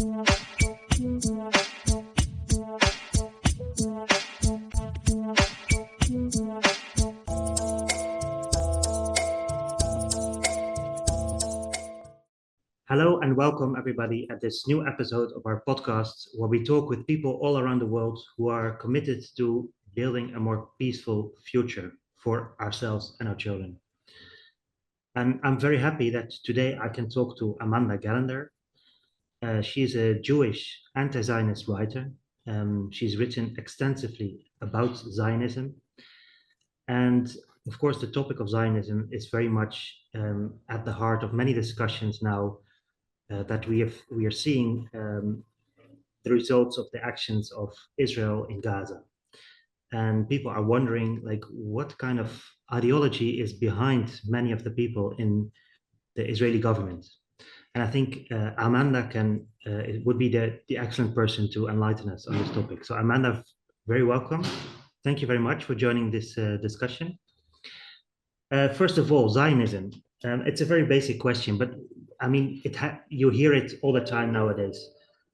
Hello and welcome everybody at this new episode of our podcast where we talk with people all around the world who are committed to building a more peaceful future for ourselves and our children. And I'm very happy that today I can talk to Amanda Gelender. She's a Jewish anti-Zionist writer. She's written extensively about Zionism. And of course, the topic of Zionism is very much at the heart of many discussions now that we are seeing the results of the actions of Israel in Gaza. And people are wondering, like, what kind of ideology is behind many of the people in the Israeli government. And I think Amanda would be the excellent person to enlighten us on this topic. So Amanda, very welcome. Thank you very much for joining this discussion. First of all, Zionism. It's a very basic question, but I mean, you hear it all the time nowadays.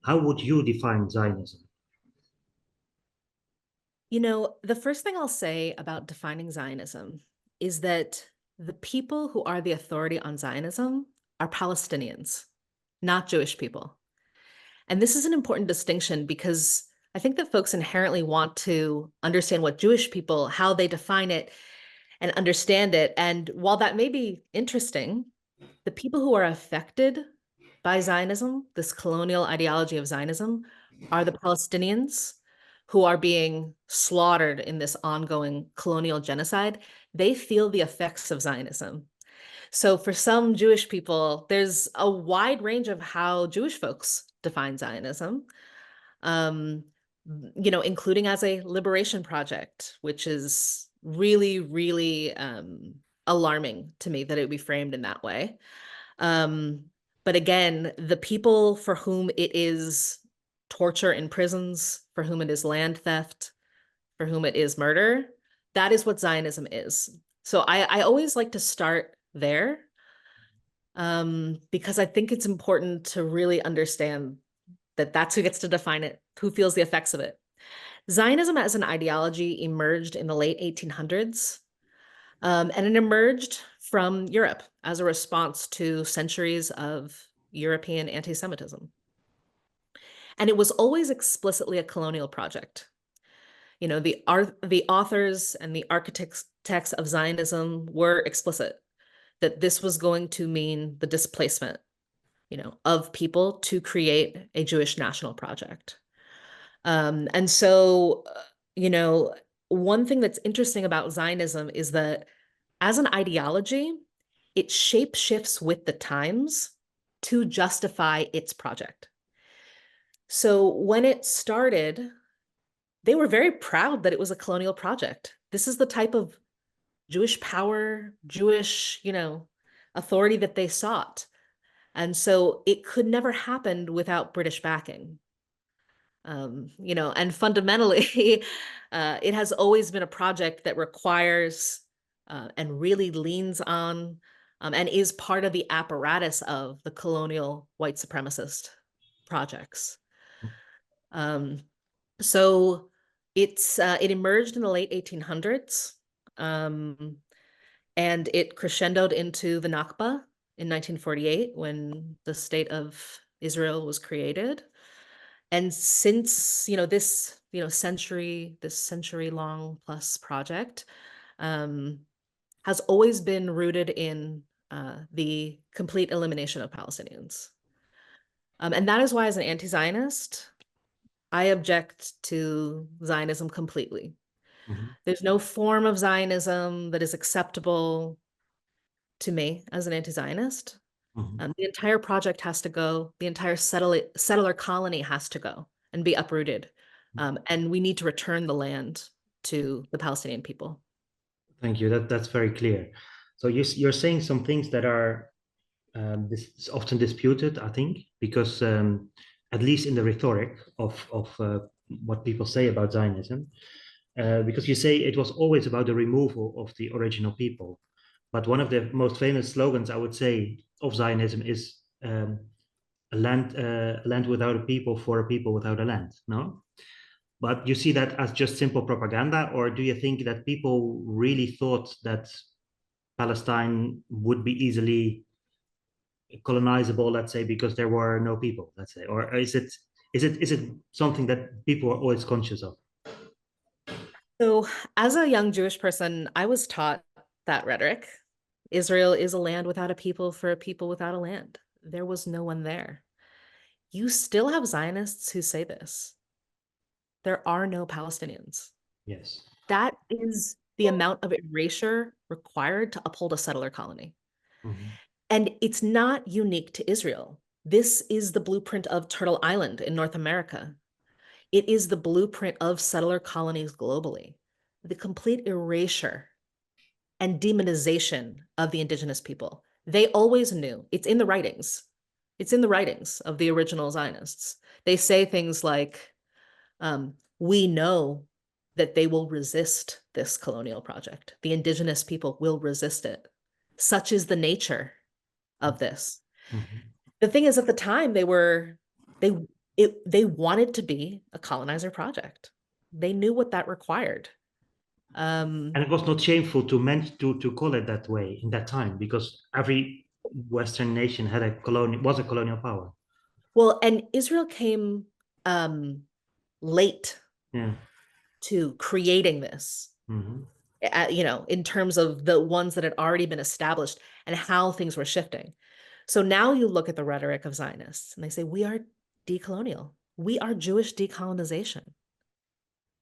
How would you define Zionism? You know, the first thing I'll say about defining Zionism is that the people who are the authority on Zionism are Palestinians, not Jewish people. And this is an important distinction because I think that folks inherently want to understand what Jewish people, how they define it and understand it. And while that may be interesting, the people who are affected by Zionism, this colonial ideology of Zionism, are the Palestinians who are being slaughtered in this ongoing colonial genocide. They feel the effects of Zionism. So for some Jewish people, there's a wide range of how Jewish folks define Zionism, including as a liberation project, which is really, really alarming to me that it would be framed in that way. But again, the people for whom it is torture in prisons, for whom it is land theft, for whom it is murder, that is what Zionism is. So I always like to start there because I think it's important to really understand that that's who gets to define it, who feels the effects of it. Zionism as an ideology emerged in the late 1800s, and it emerged from Europe as a response to centuries of European anti-Semitism. And it was always explicitly a colonial project. You know, the authors and the architects of Zionism were explicit that this was going to mean the displacement, of people to create a Jewish national project. And so, one thing that's interesting about Zionism is that as an ideology, it shape-shifts with the times to justify its project. So when it started, they were very proud that it was a colonial project. This is the type of Jewish power, Jewish, authority that they sought. And so it could never happen without British backing. And fundamentally, it has always been a project that requires and really leans on and is part of the apparatus of the colonial white supremacist projects. So it emerged in the late 1800s, and it crescendoed into the Nakba in 1948 when the state of Israel was created. And since this century-long plus project has always been rooted in the complete elimination of Palestinians. And that is why, as an anti-Zionist, I object to Zionism completely. Mm-hmm. There's no form of Zionism that is acceptable to me as an anti-Zionist. Mm-hmm. The entire project has to go. The entire settler colony has to go and be uprooted. And we need to return the land to the Palestinian people. Thank you. That's very clear. So you're saying some things that are this is often disputed, I think, because at least in the rhetoric of what people say about Zionism, because you say it was always about the removal of the original people. But one of the most famous slogans, I would say, of Zionism is a land without a people for a people without a land, no? But you see that as just simple propaganda, or do you think that people really thought that Palestine would be easily colonizable, let's say, because there were no people, let's say, or is it something that people are always conscious of? So, as a young Jewish person, I was taught that rhetoric. Israel is a land without a people for a people without a land. There was no one there. You still have Zionists who say this. There are no Palestinians. Yes. That is the amount of erasure required to uphold a settler colony. Mm-hmm. And it's not unique to Israel. This is the blueprint of Turtle Island in North America. It is the blueprint of settler colonies globally. The complete erasure and demonization of the indigenous people. They always knew. It's in the writings. It's in the writings of the original Zionists. They say things like, we know that they will resist this colonial project. The indigenous people will resist it. Such is the nature of this. Mm-hmm. The thing is, at the time, they wanted to be a colonizer project. They knew what that required. And it was not shameful to call it that way in that time, because every Western nation had was a colonial power. Well, and Israel came late Yeah. to creating this, Mm-hmm. In terms of the ones that had already been established and how things were shifting. So now you look at the rhetoric of Zionists and they say, we are decolonial. We are Jewish decolonization.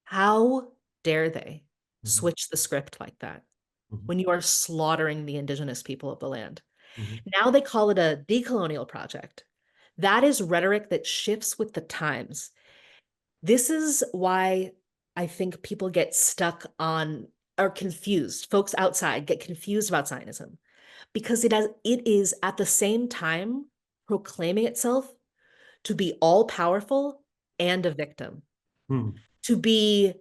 How dare they Mm-hmm. switch the script like that Mm-hmm. when you are slaughtering the indigenous people of the land? Mm-hmm. Now they call it a decolonial project. That is rhetoric that shifts with the times. This is why I think people get stuck on or confused. Folks outside get confused about Zionism because it is at the same time proclaiming itself to be all powerful and a victim, Mm-hmm. to be,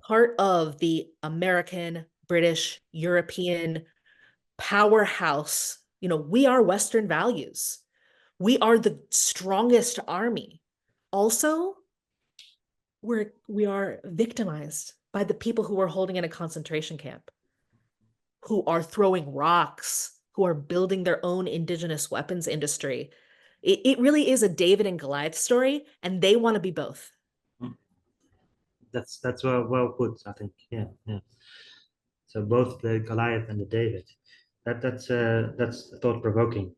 part of the American, British, European powerhouse. We are Western values. We are the strongest army. Also, we are victimized by the people who are holding in a concentration camp, who are throwing rocks, who are building their own indigenous weapons industry. It really is a David and Goliath story, and they want to be both. That's well put, I think. Yeah, yeah. So both the Goliath and the David. That's thought provoking.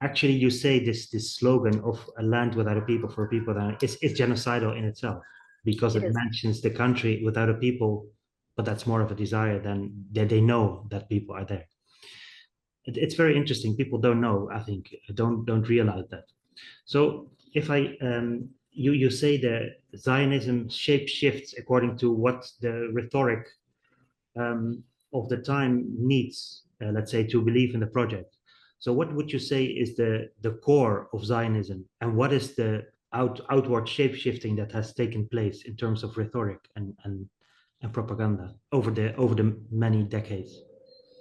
Actually, you say this slogan of a land without a people for a people that it's genocidal in itself, because It it is. mentions the country without a people, but that's more of a desire than that they know that people are there. It's very interesting. People don't know, I think, don't realize that. So if I you say the Zionism shape shifts according to what the rhetoric of the time needs, let's say, to believe in the project. So what would you say is the core of Zionism, and what is the outward shape shifting that has taken place in terms of rhetoric and propaganda over the many decades?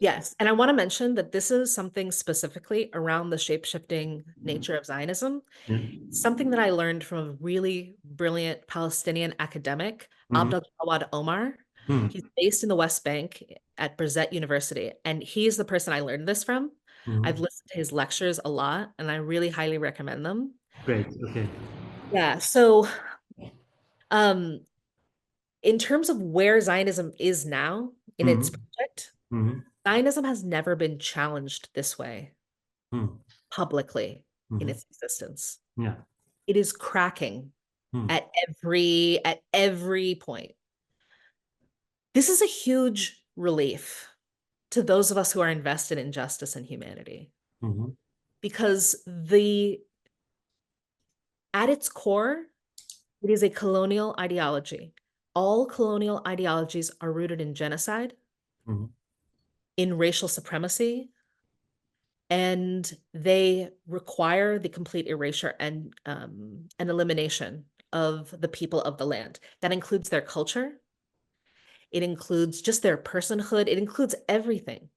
Yes. And I want to mention that this is something specifically around the shape-shifting nature of Zionism, Yeah. something that I learned from a really brilliant Palestinian academic, Mm-hmm. Abdel Jawad Omar. Mm-hmm. He's based in the West Bank at Birzeit University, and he's the person I learned this from. I've Mm-hmm. listened to his lectures a lot, and I really highly recommend them. Great. Okay. Yeah. So, um, in terms of where Zionism is now in its Mm-hmm. project, Mm-hmm. Zionism has never been challenged this way Mm-hmm. publicly in Mm-hmm. its existence. Yeah. It is cracking Mm-hmm. at every point. This is a huge relief to those of us who are invested in justice and humanity, Mm-hmm. because at its core, it is a colonial ideology. All colonial ideologies are rooted in genocide, Mm-hmm. in racial supremacy, and they require the complete erasure and elimination of the people of the land. That includes their culture. It includes just their personhood. It includes everything.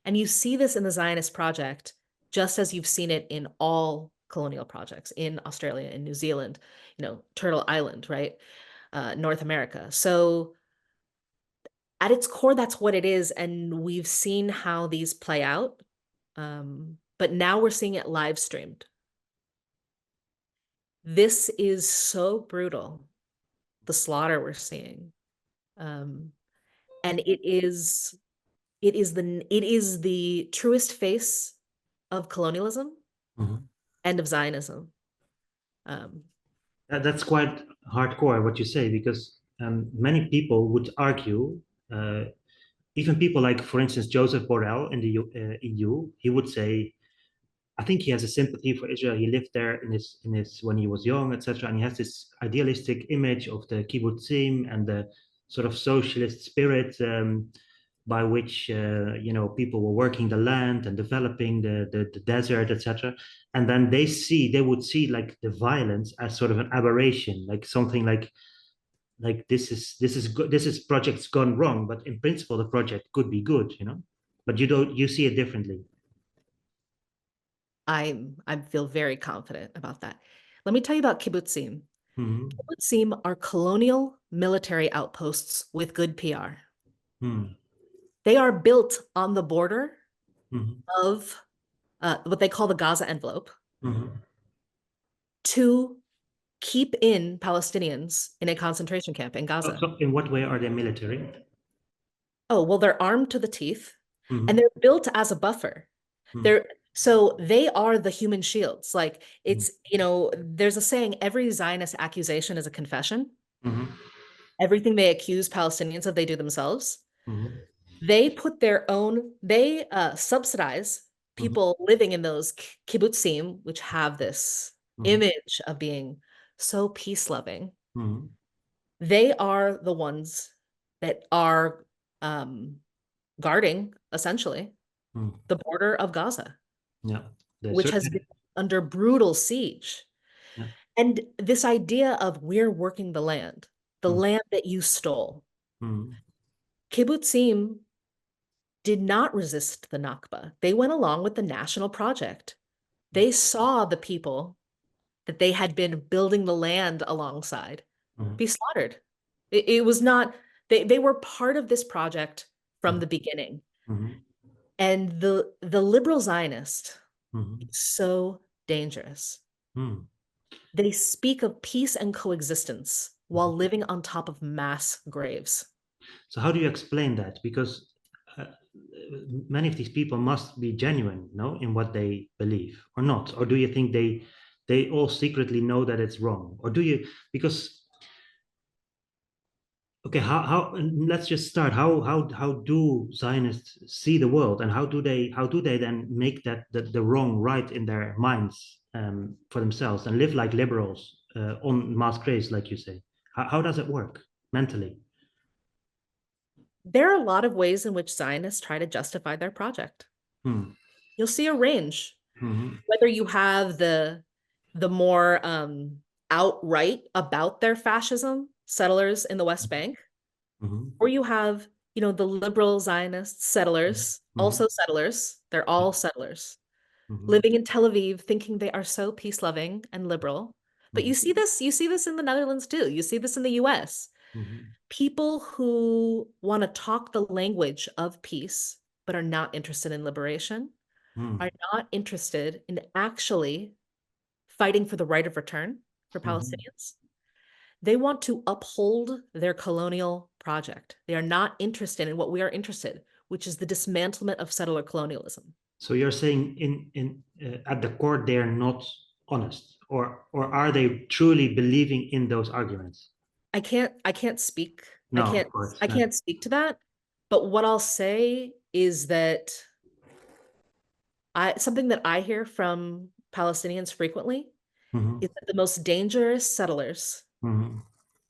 And you see this in the Zionist project just as you've seen it in all colonial projects in Australia and New Zealand, Turtle Island, right? North America. So at its core, that's what it is. And we've seen how these play out. But now we're seeing it live streamed. This is so brutal, the slaughter we're seeing. And it is the truest face of colonialism and of Zionism. That's quite hardcore what you say, because many people would argue, even people like, for instance, Joseph Borrell in the EU, he would say, I think he has a sympathy for Israel. He lived there in his when he was young, etc. And he has this idealistic image of the Kibbutzim and the sort of socialist spirit by which people were working the land and developing the desert, etc. And then they would see like the violence as sort of an aberration, like something like this is project's gone wrong, but in principle the project could be good, but you see it differently. I feel very confident about that. Let me tell you about kibbutzim. Kibbutzim are colonial military outposts with good PR. They are built on the border of what they call the Gaza envelope to keep in Palestinians in a concentration camp in Gaza. So in what way are they military? Oh, well, they're armed to the teeth and they're built as a buffer. So they are the human shields. Like it's, there's a saying, every Zionist accusation is a confession. Everything they accuse Palestinians of, they do themselves. They put they subsidize people living in those kibbutzim, which have this image of being so peace-loving. They are the ones that are guarding, essentially, the border of Gaza. Yeah, which has been under brutal siege. Yeah. And this idea of we're working the land that you stole. Kibbutzim did not resist the Nakba. They went along with the national project. They saw the people that they had been building the land alongside be slaughtered. It was not, they were part of this project from the beginning. And the liberal Zionist is so dangerous. They speak of peace and coexistence while living on top of mass graves. So how do you explain that? Because many of these people must be genuine, no, in what they believe, or not? Or do you think they all secretly know that it's wrong? Or do you, because okay, how let's just start. How do Zionists see the world, and how do they then make that the wrong right in their minds for themselves and live like liberals on mass graves, like you say? How does it work mentally? There are a lot of ways in which Zionists try to justify their project. You'll see a range, whether you have the more outright about their fascism settlers in the West Bank, or you have, the liberal Zionist settlers, also settlers, they're all settlers, living in Tel Aviv, thinking they are so peace-loving and liberal. But you see this in the Netherlands too. You see this in the US. People who want to talk the language of peace, but are not interested in liberation, are not interested in actually fighting for the right of return for Palestinians. They want to uphold their colonial project. They are not interested in what we are interested, which is the dismantlement of settler colonialism. So you're saying in at the core they are not honest, or are they truly believing in those arguments? I can't speak. No, I can't speak to that. But what I'll say is that something that I hear from Palestinians frequently is that the most dangerous settlers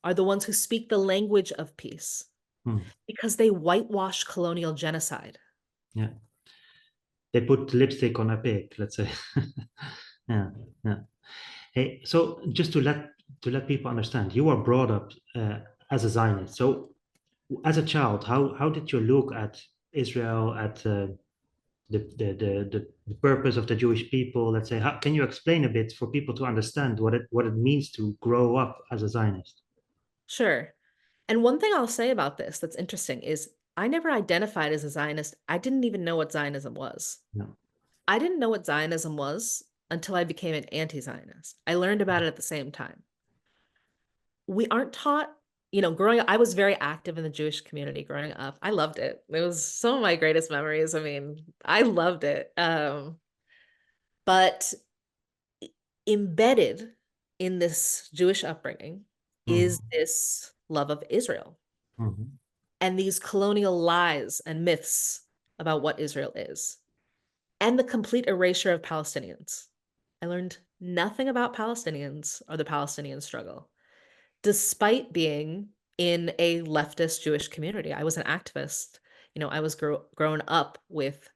are the ones who speak the language of peace because they whitewash colonial genocide. Yeah. They put lipstick on a pig, let's say. Yeah. Hey, so just to let people understand, you were brought up as a Zionist. So as a child, how did you look at Israel, at the purpose of the Jewish people? Let's say, how can you explain a bit for people to understand what it means to grow up as a Zionist? Sure. And one thing I'll say about this that's interesting is I never identified as a Zionist. I didn't even know what Zionism was. No. I didn't know what Zionism was until I became an anti-Zionist. I learned about it at the same time. We aren't taught, growing up, I was very active in the Jewish community growing up. I loved it. It was some of my greatest memories. I mean, I loved it. But embedded in this Jewish upbringing is this love of Israel Mhm. and these colonial lies and myths about what Israel is, and the complete erasure of Palestinians. I learned nothing about Palestinians or the Palestinian struggle, despite being in a leftist Jewish community. I was an activist. I was grown up with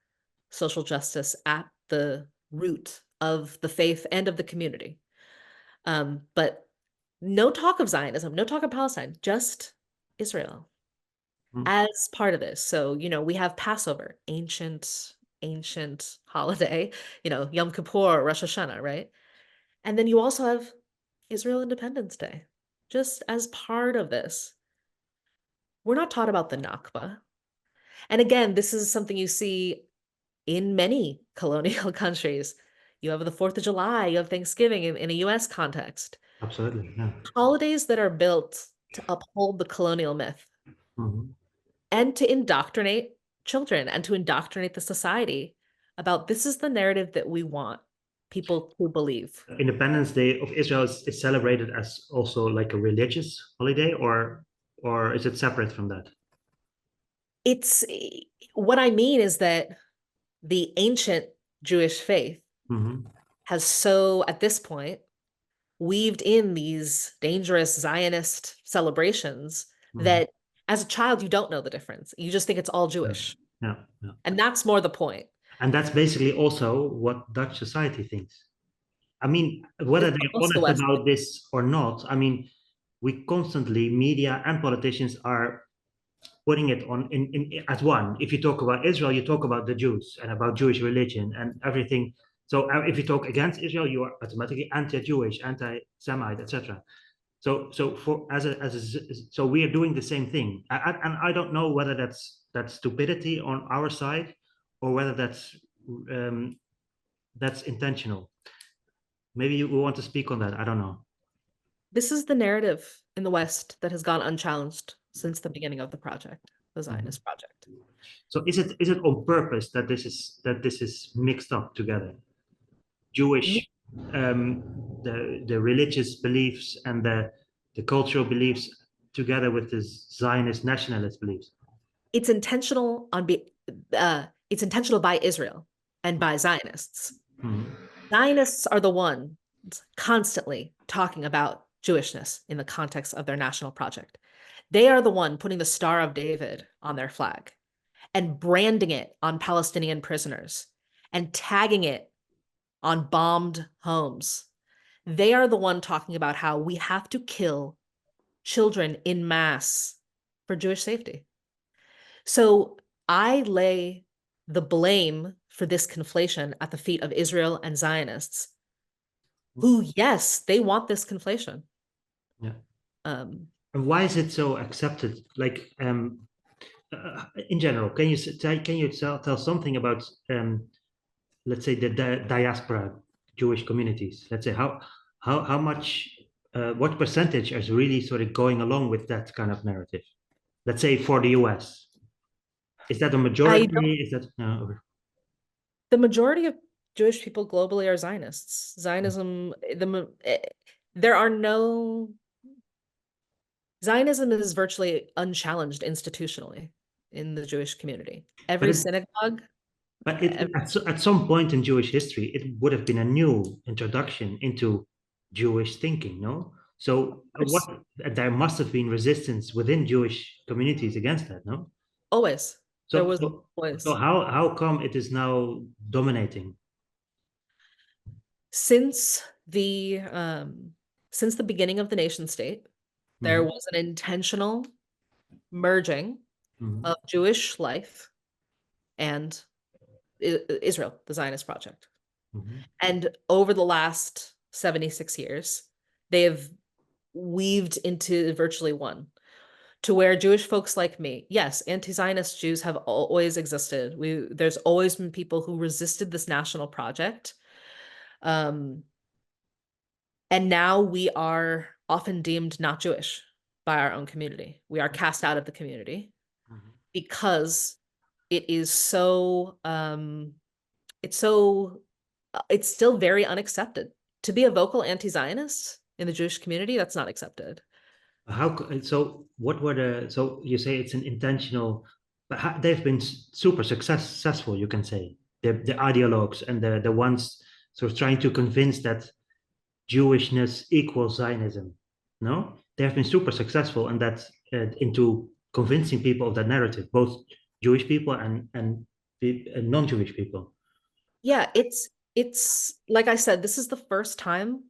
social justice at the root of the faith and of the community. But no talk of Zionism, no talk of Palestine, just Israel Mhm. as part of this. So, we have Passover, ancient holiday, Yom Kippur, Rosh Hashanah, right? And then you also have Israel Independence Day, just as part of this. We're not taught about the Nakba. And again, this is something you see in many colonial countries. You have the 4th of July, you have Thanksgiving in a US context. Absolutely. Yeah. Holidays that are built to uphold the colonial myth Mhm. and to indoctrinate children and to indoctrinate the society about this is the narrative that we want people to believe. Independence Day of Israel is celebrated as also like a religious holiday, or is it separate from that? It's what I mean is that the ancient Jewish faith Mhm. has so, at this point, weaved in these dangerous Zionist celebrations Mhm. that as a child, you don't know the difference. You just think it's all Yeah. Jewish. Yeah. Yeah. And that's more the point. And that's basically also what Dutch society thinks. I mean, whether It's they're also the honest West. about this or not, I mean, we constantly, media and politicians are putting it on in as one. If you talk about Israel, you talk about the Jews and about Jewish religion and everything. So if you talk against Israel, you are automatically anti-Jewish, anti-Semite, etc. So so we are doing the same thing, and I don't know whether that's stupidity on our side or whether um, that's intentional. Maybe you want to speak on that. I don't know. This is the narrative in the West that has gone unchallenged since the beginning of the project, the Mhm. Zionist project. So is it on purpose that this is mixed up together? Me- Jewish, the religious beliefs and the cultural beliefs together with the Zionist nationalist beliefs. It's intentional it's intentional by Israel and by Zionists. Mhm. Zionists are the ones constantly talking about Jewishness in the context of their national project. They are the one putting the Star of David on their flag and branding it on Palestinian prisoners and tagging it on bombed homes. They are the one talking about how we have to kill children in mass for Jewish safety. So I lay the blame for this conflation at the feet of Israel and Zionists, who, yes, they want this conflation. Yeah. Um, And why is it so accepted? Like, in general, can you tell something about, let's say, the diaspora Jewish communities? Let's say how much, what percentage is really sort of going along with that kind of narrative? Let's say for the US, is that a I don't, majority? Is that no? the majority of Jewish people globally are Zionists. Zionism, there are no, Zionism is virtually unchallenged institutionally in the Jewish community. But Every synagogue, at some point in Jewish history, it would have been a new introduction into Jewish thinking, no? So what there must have been resistance within Jewish communities against that, no? always, there So was so, so always. how come it is now dominating? Since the um, since the beginning of the nation state, there Mhm. was an intentional merging Mhm. of Jewish life and Israel, the Zionist project. Mhm. And over the last 76 years, they have weaved into virtually one, to where Jewish folks like me, yes, anti-Zionist Jews have always existed. There's always been people who resisted this national project. And now we are often deemed not Jewish by our own community. We are cast out of the community Mhm. because it is so, it's so, it's still very unaccepted. To be a vocal anti-Zionist in the Jewish community, that's not accepted. So what were so you say it's an intentional, but they've been super successful, you can say. The ideologues and the ones sort of trying to convince that Jewishness equals Zionism. No, they have been super successful in that, into convincing people of that narrative, both Jewish people and non-Jewish people. Yeah, it's like I said, this is the first time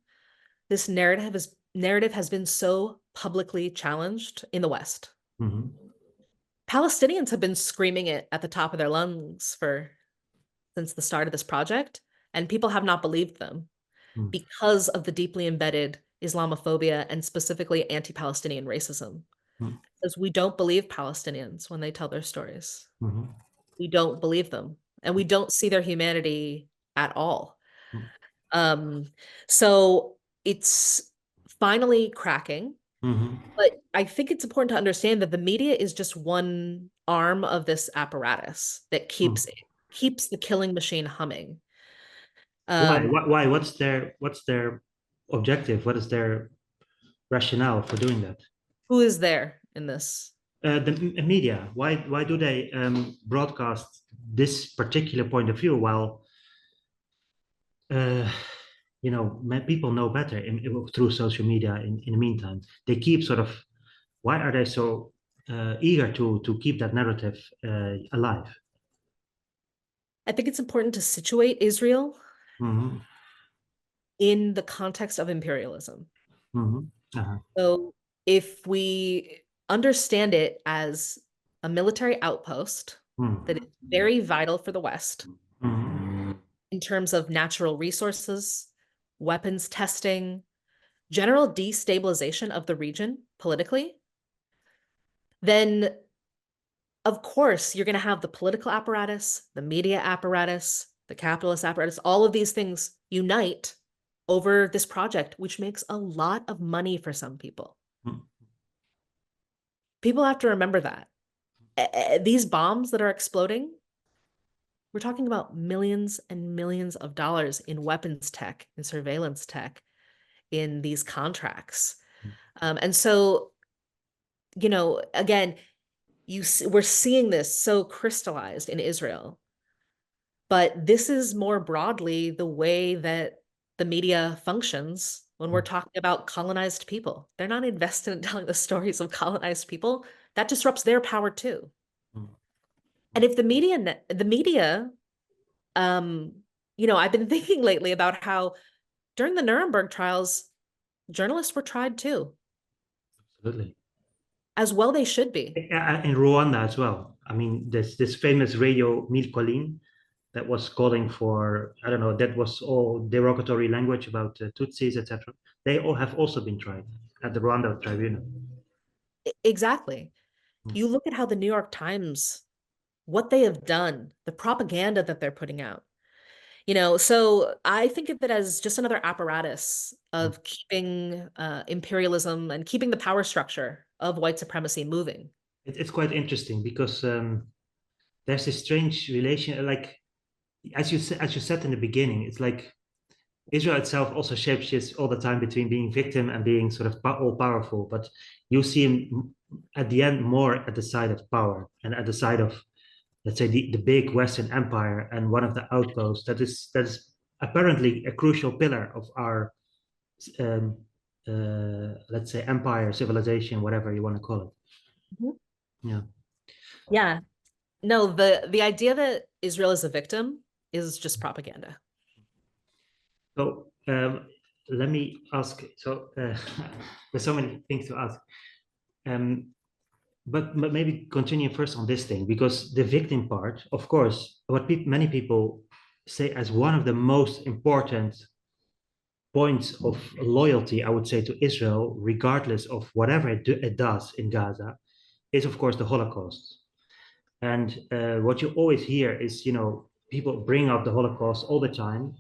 this narrative has been so publicly challenged in the West. Mhm. Palestinians have been screaming it at the top of their lungs for since the start of this project, and people have not believed them Mhm. because of the deeply embedded Islamophobia and specifically anti-Palestinian racism. Mhm. Because we don't believe Palestinians when they tell their stories. Mhm. We don't believe them, and we don't see their humanity at all. Um, so it's finally cracking. Mhm. But I think it's important to understand that the media is just one arm of this apparatus that Mhm. keeps the killing machine humming. Why? Um, Why? What's their objective? What is their rationale for doing that? who is there in this? The media. Why do they broadcast this particular point of view while uh, people know better through social media? In the meantime, they keep sort of. Why are they so eager to keep that narrative alive? I think it's important to situate Israel Hmm. in the context of imperialism. Hmm. Uh-huh. So if we understand it as a military outpost that is very vital for the West Hmm. in terms of natural resources, weapons testing, general destabilization of the region politically, then of course you're going to have the political apparatus, the media apparatus, the capitalist apparatus, all of these things unite over this project, which makes a lot of money for some people. People have to remember that. These bombs that are exploding, we're talking about millions and millions of dollars in weapons tech, in surveillance tech, in these contracts. And so, again, we're seeing this so crystallized in Israel, but this is more broadly the way that the media functions when we're talking about colonized people. They're not invested in telling the stories of colonized people. That disrupts their power too. And if the media, um, I've been thinking lately about how during the Nuremberg trials, journalists were tried too, Absolutely. as well they should be. In Rwanda as well. I mean, there's this famous radio Mille Collines that was calling for, I don't know, that was all derogatory language about Tutsis, etc. They all have also been tried at the Rwanda tribunal. Exactly. You look at how the New York Times, what they have done, the propaganda that they're putting out. So I think of it as just another apparatus of keeping imperialism and keeping the power structure of white supremacy moving. It's quite interesting because there's this strange relation, like as you said in the beginning, it's like Israel itself also shapeshifts all the time between being victim and being sort of all powerful. But you see him at the end more at the side of power and at the side of, let's say, the big Western empire and one of the outposts that is apparently a crucial pillar of our, um, let's say, empire, civilization, whatever you want to call it. Mhm. Yeah. Yeah. No, the idea that Israel is a victim is just propaganda. So let me ask. So there's so many things to ask. Um, but maybe continue first on this thing, because the victim part, of course, what many people say as one of the most important points of loyalty, I would say, to Israel, regardless of whatever it does in Gaza, is of course the Holocaust. And what you always hear is, people bring up the Holocaust all the time.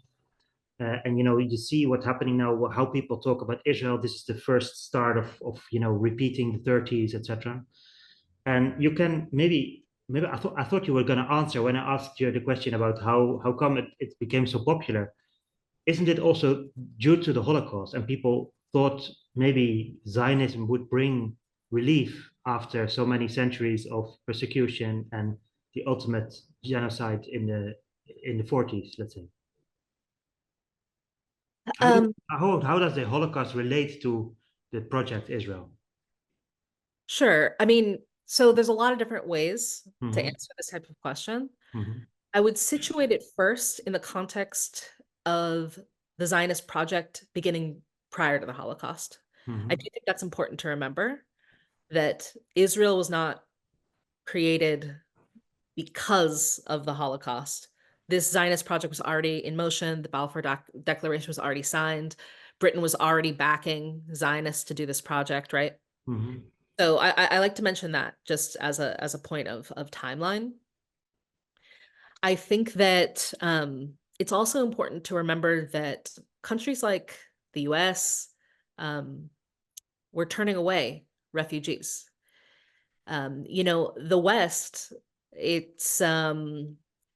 And you see what's happening now, how people talk about Israel. This is the first start of repeating the 30s, etc. And you can maybe I thought you were going to answer when I asked you the question about how come it became so popular. Isn't it also due to the Holocaust? And people thought maybe Zionism would bring relief after so many centuries of persecution and the ultimate genocide in the 40s, let's say. Um, How does the Holocaust relate to the Project Israel? sure. I mean, so there's a lot of different ways to Hmm. answer this type of question. Hmm. I would situate it first in the context of the Zionist project beginning prior to the Holocaust. I do Hmm. think that's important to remember, that Israel was not created because of the Holocaust. This Zionist project was already in motion. The Balfour Declaration was already signed. Britain was already backing Zionists to do this project, right? Hmm. So I like to mention that just as a point of timeline. I think that it's also important to remember that countries like the US were turning away refugees. The West,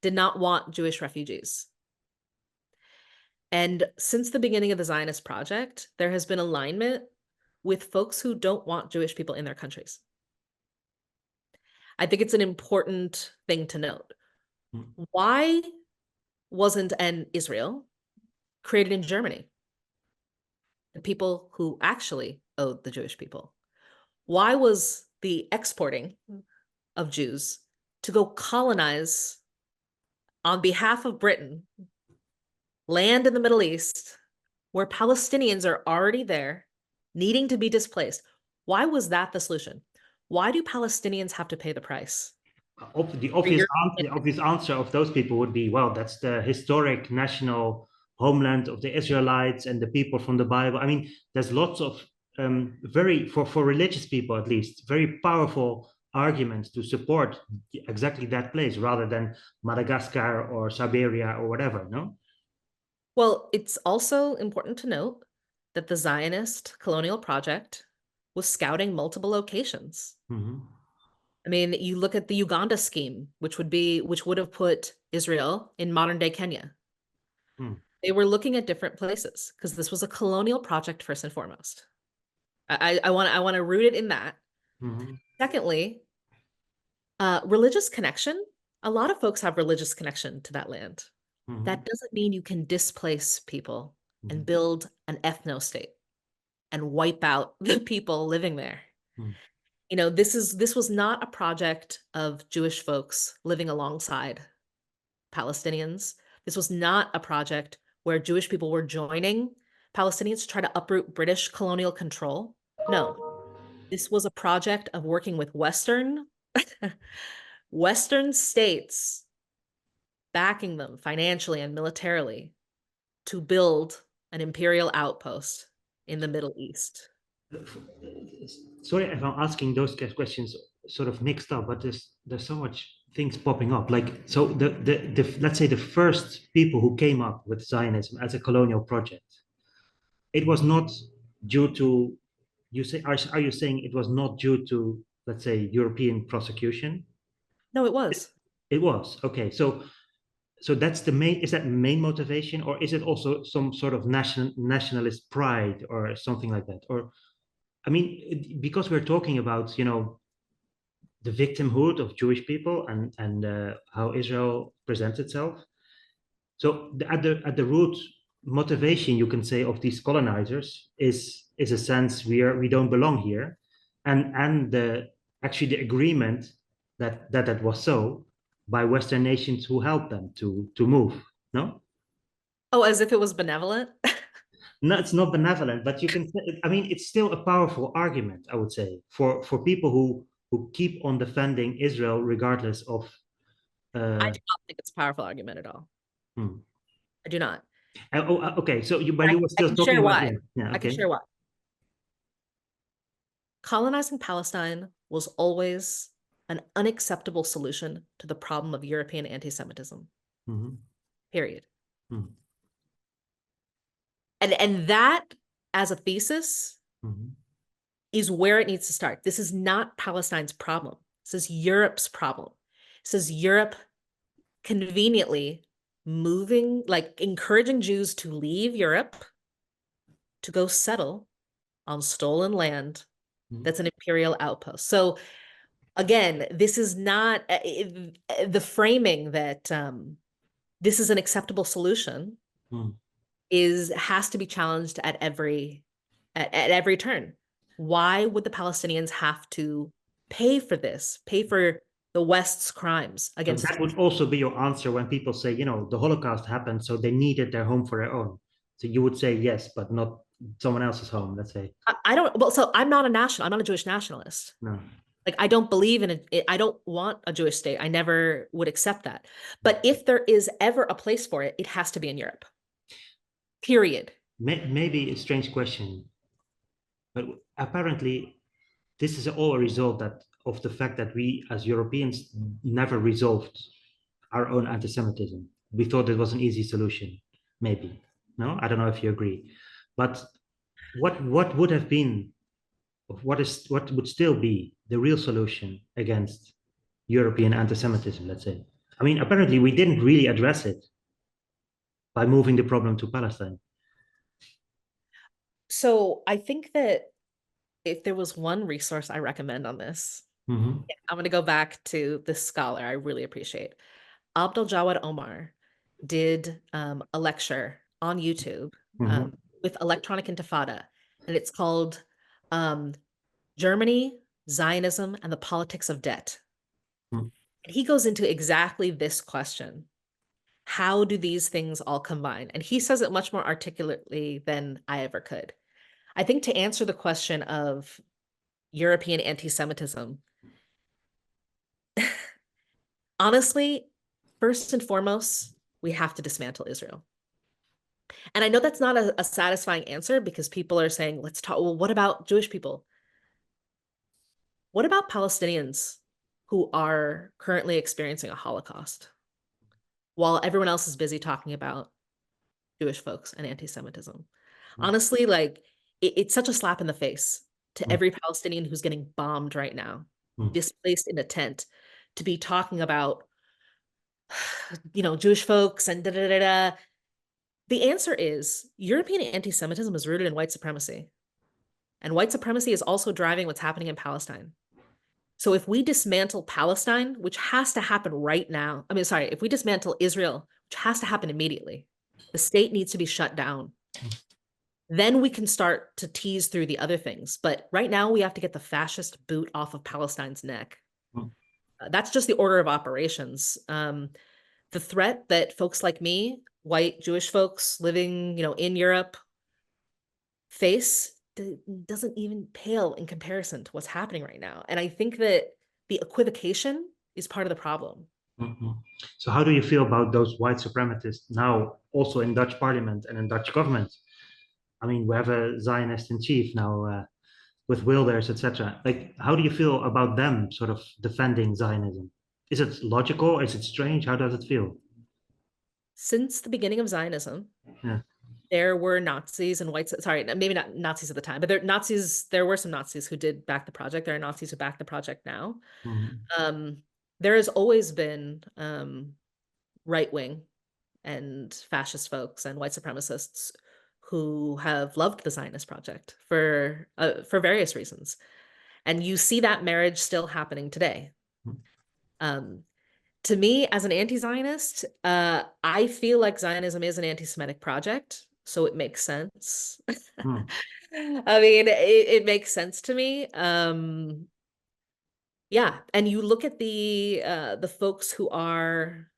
did not want Jewish refugees. And since the beginning of the Zionist project, there has been alignment with folks who don't want Jewish people in their countries. I think it's an important thing to note. Why wasn't an Israel created in Germany? The people who actually owed the Jewish people. Why was the exporting of Jews to go colonize on behalf of Britain land in the Middle East where Palestinians are already there needing to be displaced? Why was that the solution? Why do Palestinians have to pay the price? The For obvious your answer, the obvious answer of those people would be, well, that's the historic national homeland of the Israelites and the people from the Bible. I mean, there's lots of very, for religious people at least, very powerful arguments to support exactly that place rather than Madagascar or Siberia or whatever, no? Well, it's also important to note that the Zionist colonial project was scouting multiple locations. Hmm. I mean, you look at the Uganda scheme, which would have put Israel in modern day Kenya. Hmm. They were looking at different places because this was a colonial project first and foremost. I want to root it in that. Hmm. Secondly, religious connection. A lot of folks have religious connection to that land. Hmm. That doesn't mean you can displace people and Hmm. build an ethno state and wipe out the people living there. Hmm. This was not a project of Jewish folks living alongside Palestinians. This was not a project where Jewish people were joining Palestinians to try to uproot British colonial control. No, this was a project of working with Western states, backing them financially and militarily to build an imperial outpost in the Middle East. Sorry if I'm asking those questions sort of mixed up, but there's so much things popping up. Like, so the let's say the first people who came up with Zionism as a colonial project, it was not due to, are you saying it was not due to, let's say, European prosecution? No, it was. It was. Okay. So that's the main, is that main motivation, or is it also some sort of nationalist pride or something like that? Or I mean, because we're talking about, the victimhood of Jewish people and how Israel presents itself. So at the root motivation, you can say, of these colonizers is a sense we don't belong here, and the actually the agreement that was so by Western nations who helped them to move. No. Oh, as if it was benevolent. No, it's not benevolent, but you can say, I mean, it's still a powerful argument, I would say, for people who keep on defending Israel regardless of. I do not think it's a powerful argument at all. I do not. Okay. So you were still I can talking share about, why. yeah. I can Okay. share why. Colonizing Palestine was always an unacceptable solution to the problem of European anti-Semitism. Period. And that, as a thesis, is where it needs to start. This is not Palestine's problem. This is Europe's problem. This is Europe conveniently encouraging Jews to leave Europe to go settle on stolen land that's an imperial outpost. So again, this is not the framing that this is an acceptable solution has to be challenged at every turn. Why would the Palestinians have to pay for this, pay for the West's crimes against? That would also be your answer when people say, the Holocaust happened, so they needed their home for their own. So you would say yes, but not someone else's home, let's say. I don't, well, so I'm not a Jewish nationalist. No. Like, I don't believe in it. I don't want a Jewish state. I never would accept that. But if there is ever a place for it, it has to be in Europe. Period. Maybe a strange question, but apparently this is all a result of the fact that we as Europeans never resolved our own anti-Semitism. We thought it was an easy solution, maybe. No, I don't know if you agree. But what would have been, what would still be the real solution against European anti-Semitism, let's say? I mean, apparently we didn't really address it by moving the problem to Palestine. So I think that if there was one resource I recommend on this, I'm going to go back to this scholar I really appreciate. Abdul Jawad Omar did a lecture on YouTube with Electronic Intifada, and it's called Germany, Zionism, and the Politics of Debt. And he goes into exactly this question. How do these things all combine? And he says it much more articulately than I ever could. I think to answer the question of European anti-Semitism, honestly, first and foremost, we have to dismantle Israel. And I know that's not a satisfying answer, because people are saying, let's talk, well, what about Jewish people? What about Palestinians who are currently experiencing a Holocaust while everyone else is busy talking about Jewish folks and anti-Semitism? Honestly, like, it's such a slap in the face to every Palestinian who's getting bombed right now, displaced in a tent, to be talking about, Jewish folks and da-da-da-da. The answer is European anti-Semitism is rooted in white supremacy. And white supremacy is also driving what's happening in Palestine. So if we dismantle Palestine, which has to happen right now, if we dismantle Israel, which has to happen immediately, the state needs to be shut down. Then we can start to tease through the other things. But right now we have to get the fascist boot off of Palestine's neck. That's just the order of operations. The threat that folks like me, white Jewish folks living, in Europe, face doesn't even pale in comparison to what's happening right now. And I think that the equivocation is part of the problem. So how do you feel about those white supremacists now also in Dutch parliament and in Dutch government? I mean, we have a Zionist in chief now with Wilders, etc. Like, how do you feel about them sort of defending Zionism? Is it logical? Is it strange? How does it feel? Since the beginning of Zionism, there were Nazis and maybe not Nazis at the time, but there were some Nazis who did back the project. There are Nazis who back the project now. There has always been right-wing and fascist folks and white supremacists who have loved the Zionist project for various reasons. And you see that marriage still happening today. To me, as an anti-Zionist, I feel like Zionism is an anti-Semitic project, so it makes sense. I mean, it makes sense to me. Yeah, and you look at the folks who are,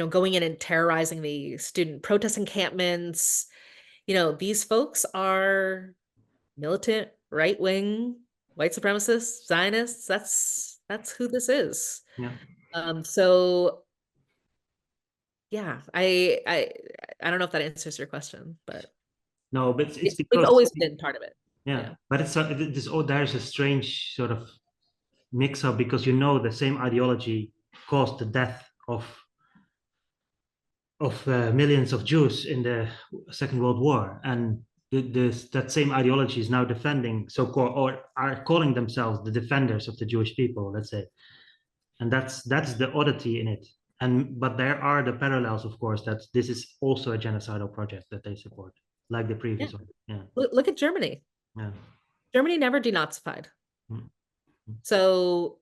going in and terrorizing the student protest encampments. These folks are militant, right-wing white supremacists, Zionists. That's who this is. Yeah. So yeah, I don't know if that answers your question, but No, but it's we've because, always been part of it. yeah, Yeah. but there's a strange sort of mix up because, you know, the same ideology caused the death of millions of Jews in the Second World War, and that same ideology is now defending so-called, or are calling themselves the defenders of the Jewish people, let's say, and that's the oddity in it. And but there are the parallels, of course, that this is also a genocidal project that they support, like the Yeah. previous one. Yeah, Look at Germany. yeah. Germany never denazified. Mm. So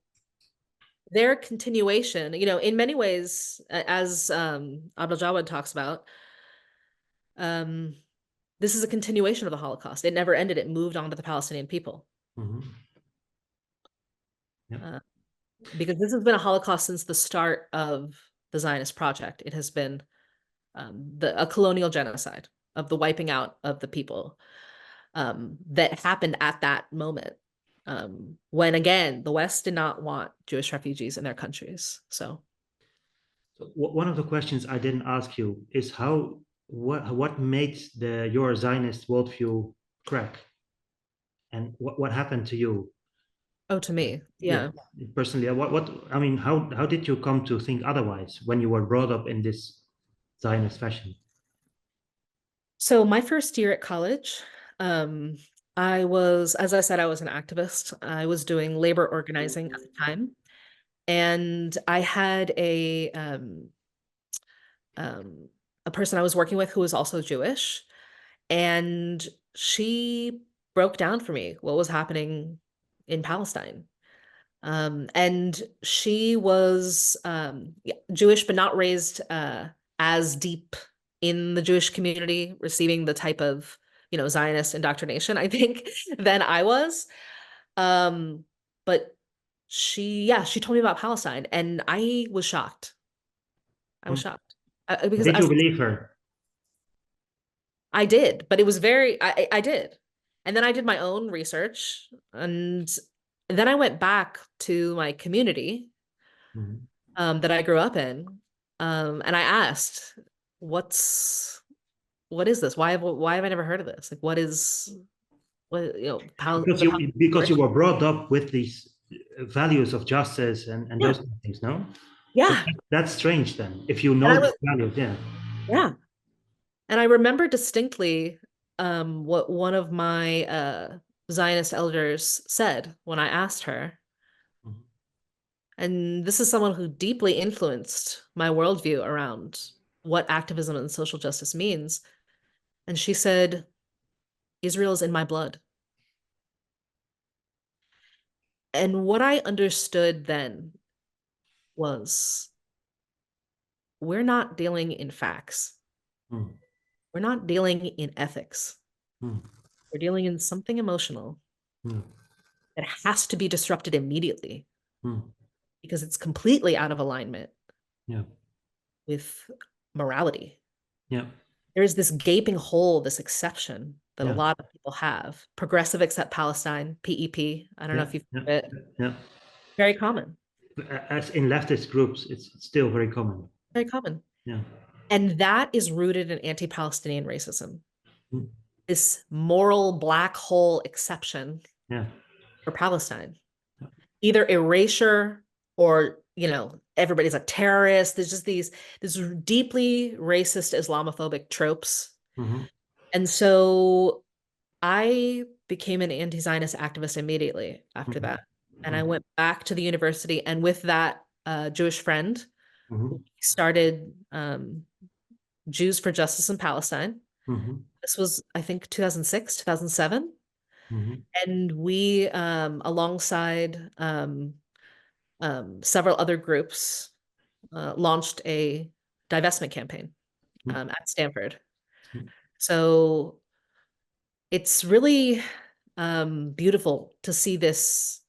their continuation, you know, in many ways, as Abdul Jawad talks about, this is a continuation of the Holocaust. It never ended. It moved on to the Palestinian people. Mhm. Yep. Because this has been a Holocaust since the start of the Zionist project. It has been a colonial genocide of the wiping out of the people that happened at that moment. When again, the West did not want Jewish refugees in their countries. So One of the questions I didn't ask you is what made your Zionist worldview crack, and what happened to you? oh, to me, Yeah, yeah. personally, what I mean, how did you come to think otherwise when you were brought up in this Zionist fashion? So my first year at college, I was, as I said, I was an activist. I was doing labor organizing at the time, and I had a person I was working with who was also Jewish, and she broke down for me what was happening in Palestine. And she was yeah, Jewish, but not raised as deep in the Jewish community, receiving the type of, you know, Zionist indoctrination, I think, than I was. But yeah, she told me about Palestine, and I was shocked. I was Hmm. shocked because Did you believe her? I did, but it was very, I did. And then I did my own research, and then I went back to my community Mhm. that I grew up in. And I asked, what is this? Why have I never heard of this? Like, what, you know, Because you were brought up with these values of justice and yeah, those kind of things, no? So yeah. that's strange then, if you And know I these was, values, yeah. yeah. And I remember distinctly what one of my Zionist elders said when I asked her. Mhm. And this is someone who deeply influenced my worldview around what activism and social justice means. And she said, Israel is in my blood. And what I understood then was we're not dealing in facts. Mm. We're not dealing in ethics. Mm. We're dealing in something emotional Mm. that has to be disrupted immediately Mm. because it's completely out of alignment Yeah, with morality. yeah, There is this gaping hole, this exception that a yeah, lot of people have. Progressive Accept Palestine, PEP. I don't know yeah, if you've yeah, heard it. yeah. Very common, As in leftist groups, it's still very common. very common. Yeah. And that is rooted in anti-Palestinian racism. Mm. This moral black hole exception Yeah. for Palestine. Yeah. Either erasure or, you know, everybody's a terrorist. There's just these deeply racist Islamophobic tropes. Mhm. And so I became an anti-Zionist activist immediately after Mhm. that. And I Mhm. went back to the university, and with that Jewish friend, we Mhm. started Jews for Justice in Palestine. Mhm. This was, I think, 2006, 2007. Mhm. And we, alongside several other groups, launched a divestment campaign Mhm. at Stanford. So it's really beautiful to see this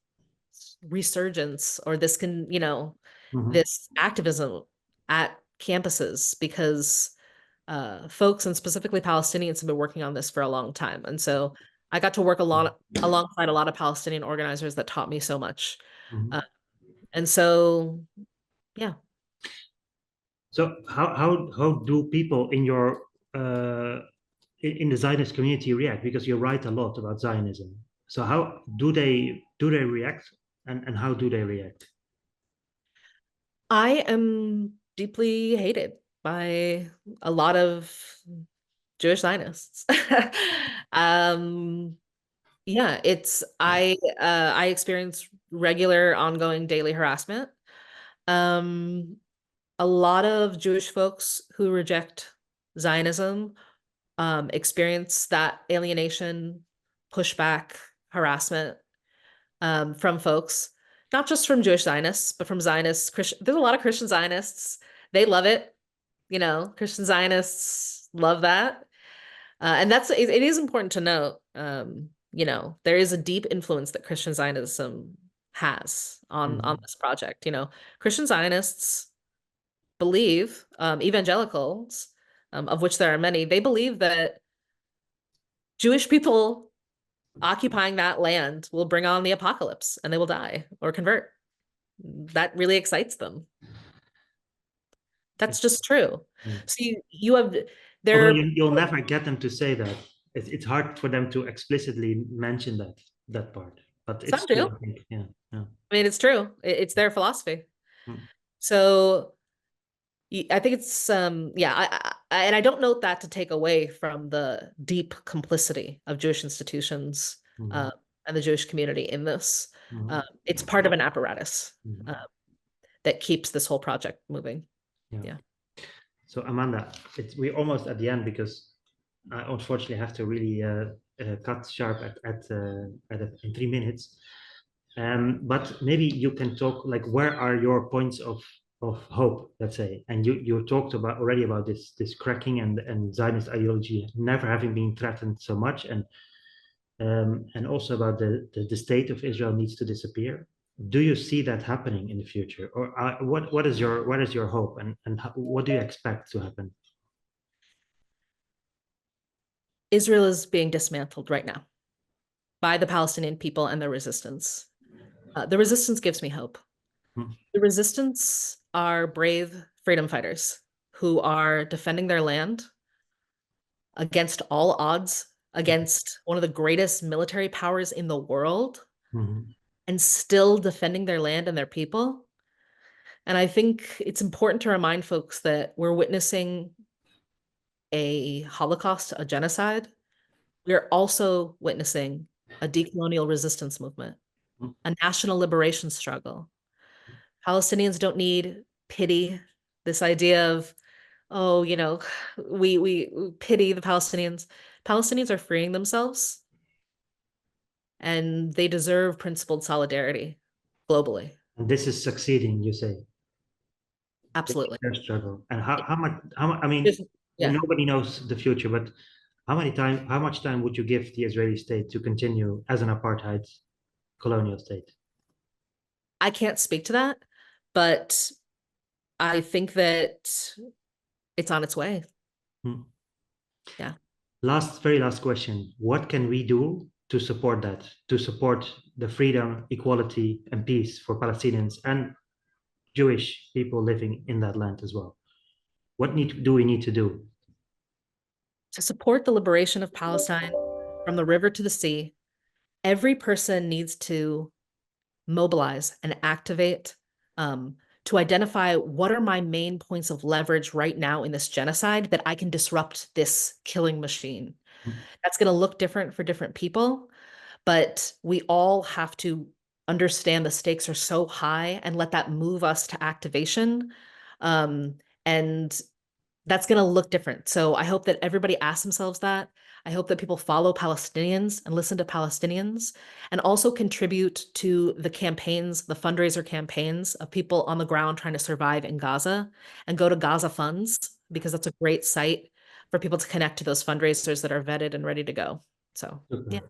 resurgence or this can, you know, Mhm. this activism at campuses because folks and specifically Palestinians have been working on this for a long time. And so I got to work alongside a lot of Palestinian organizers that taught me so much. Mhm. And so, yeah. So how do people in your in the Zionist community react? Because you write a lot about Zionism. So how do they react, and how do they react? I am deeply hated by a lot of Jewish Zionists. Um, yeah, I experience regular ongoing daily harassment. Um, a lot of Jewish folks who reject Zionism experience that alienation, pushback, harassment from folks, not just from Jewish Zionists, but from Zionists, Christian. There's a lot of Christian Zionists. They love it. Christian Zionists love that. And it is important to note, there is a deep influence that Christian Zionism has on this project. Christian Zionists believe, evangelicals, of which there are many, they believe that Jewish people occupying that land will bring on the apocalypse and they will die or convert. That really excites them. That's just true. Mm. So you have Although there. you'll never get them to say that. It's hard for them to explicitly mention that part, but it's Some true, do. I think. Yeah, yeah. I mean, it's true. It's their philosophy. Mm. So I think it's yeah. And I don't note that to take away from the deep complicity of Jewish institutions Mhm. and the Jewish community in this. Mhm. It's part of an apparatus Mhm. that keeps this whole project moving. Yeah. So Amanda, we're almost at the end because I unfortunately have to really cut sharp in 3 minutes. But maybe you can talk, like, where are your points of hope, let's say? And you talked already about this cracking and Zionist ideology never having been threatened so much, and also about the state of Israel needs to disappear. Do you see that happening in the future, or what is your hope, and what do you expect to happen? Israel is being dismantled right now by the Palestinian people and their resistance. The resistance gives me hope. Hmm. The resistance are brave freedom fighters who are defending their land against all odds, against one of the greatest military powers in the world, Mhm. and still defending their land and their people. And I think it's important to remind folks that we're witnessing a Holocaust, a genocide. We're also witnessing a decolonial resistance movement, a national liberation struggle. Palestinians don't need pity. This idea of, oh, we pity the Palestinians. Palestinians are freeing themselves and they deserve principled solidarity globally. And this is succeeding, you say? Absolutely. Their struggle. And how much, I mean, Yeah, nobody knows the future, but how much time would you give the Israeli state to continue as an apartheid colonial state? I can't speak to that, but I think that it's on its way. Hmm. Yeah. Very last question. What can we do to support that, to support the freedom, equality, and peace for Palestinians and Jewish people living in that land as well? Do we need to do? To support the liberation of Palestine from the river to the sea, every person needs to mobilize and activate to identify what are my main points of leverage right now in this genocide that I can disrupt this killing machine. That's going to look different for different people, but we all have to understand the stakes are so high and let that move us to activation. And that's going to look different. So I hope that everybody asks themselves that. I hope that people follow Palestinians and listen to Palestinians and also contribute to the campaigns, the fundraiser campaigns of people on the ground trying to survive in Gaza, and go to Gaza Funds because that's a great site for people to connect to those fundraisers that are vetted and ready to go. So, yeah. Super.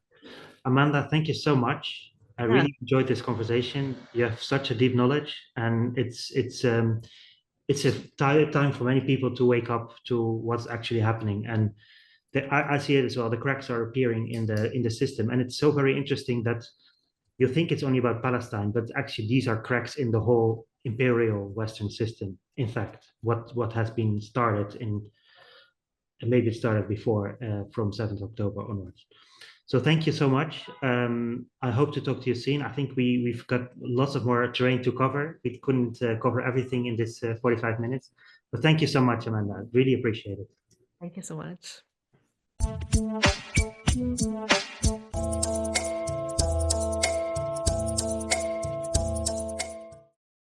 Amanda, thank you so much. I Yeah. really enjoyed this conversation. You have such a deep knowledge, and it's a time for many people to wake up to what's actually happening. And I see it as well. The cracks are appearing in the system, and it's so very interesting that you think it's only about Palestine, but actually these are cracks in the whole imperial Western system. In fact, what has been started in, and maybe it started before, from 7th October onwards. So thank you so much. I hope to talk to you soon. I think we've got lots of more terrain to cover. We couldn't cover everything in this 45 minutes, but thank you so much, Amanda. Really appreciate it. Thank you so much.